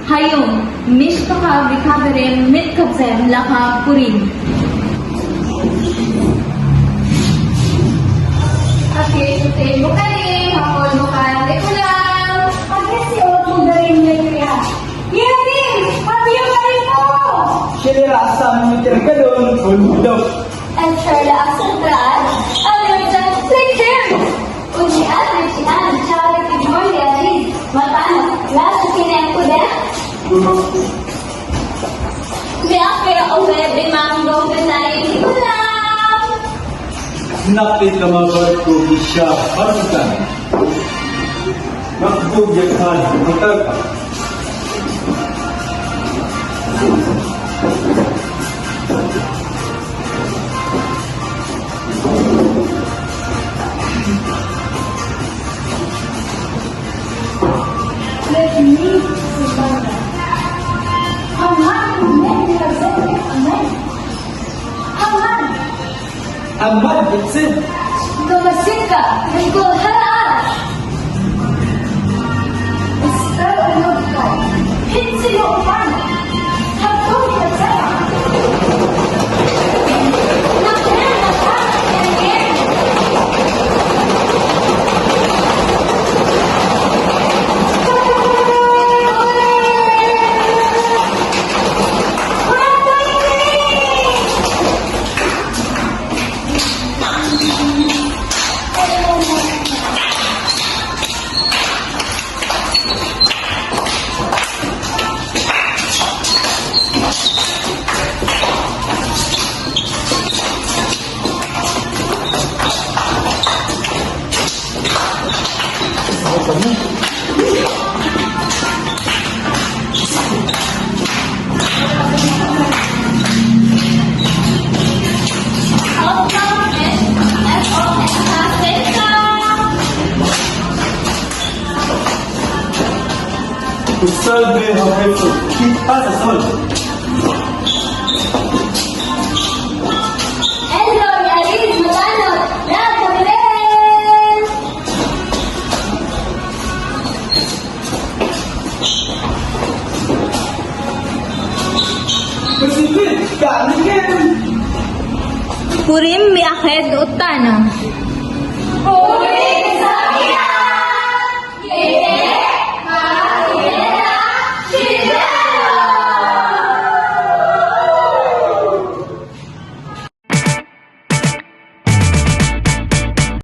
Hayong, mishpaka vikaverim mitkabzem laka purim. Okay, today mo kalim, hapon mo ka, teko lang. Pag-isiot mo galing na kaya. Yanin! Pabiyo ka rin mo! Sila asam ni tergalon, bulbulog. And Charla Asantran, Albertan, take him! Ujian, Charlie Victoria, Matano, last kinang ko din. Kaya kaya uwi, bimanggo ka tayo, teko lang. Napit na mabar ko siya pasukan. Makbog yakan mataka. Let me survive. Haman, men, nagsabi, amen. Haman, Amad bitsin. gamasika, nagul halaan. Istar anod ka, hinsi mo upan. Hapon nagsaya. Nakaya na ka, yan. Usalbe hapeso. Kita sa sol. Hello, Yaris, Matano, Nagkabilen! Pasipit, kanin. Purim mi akhed utana.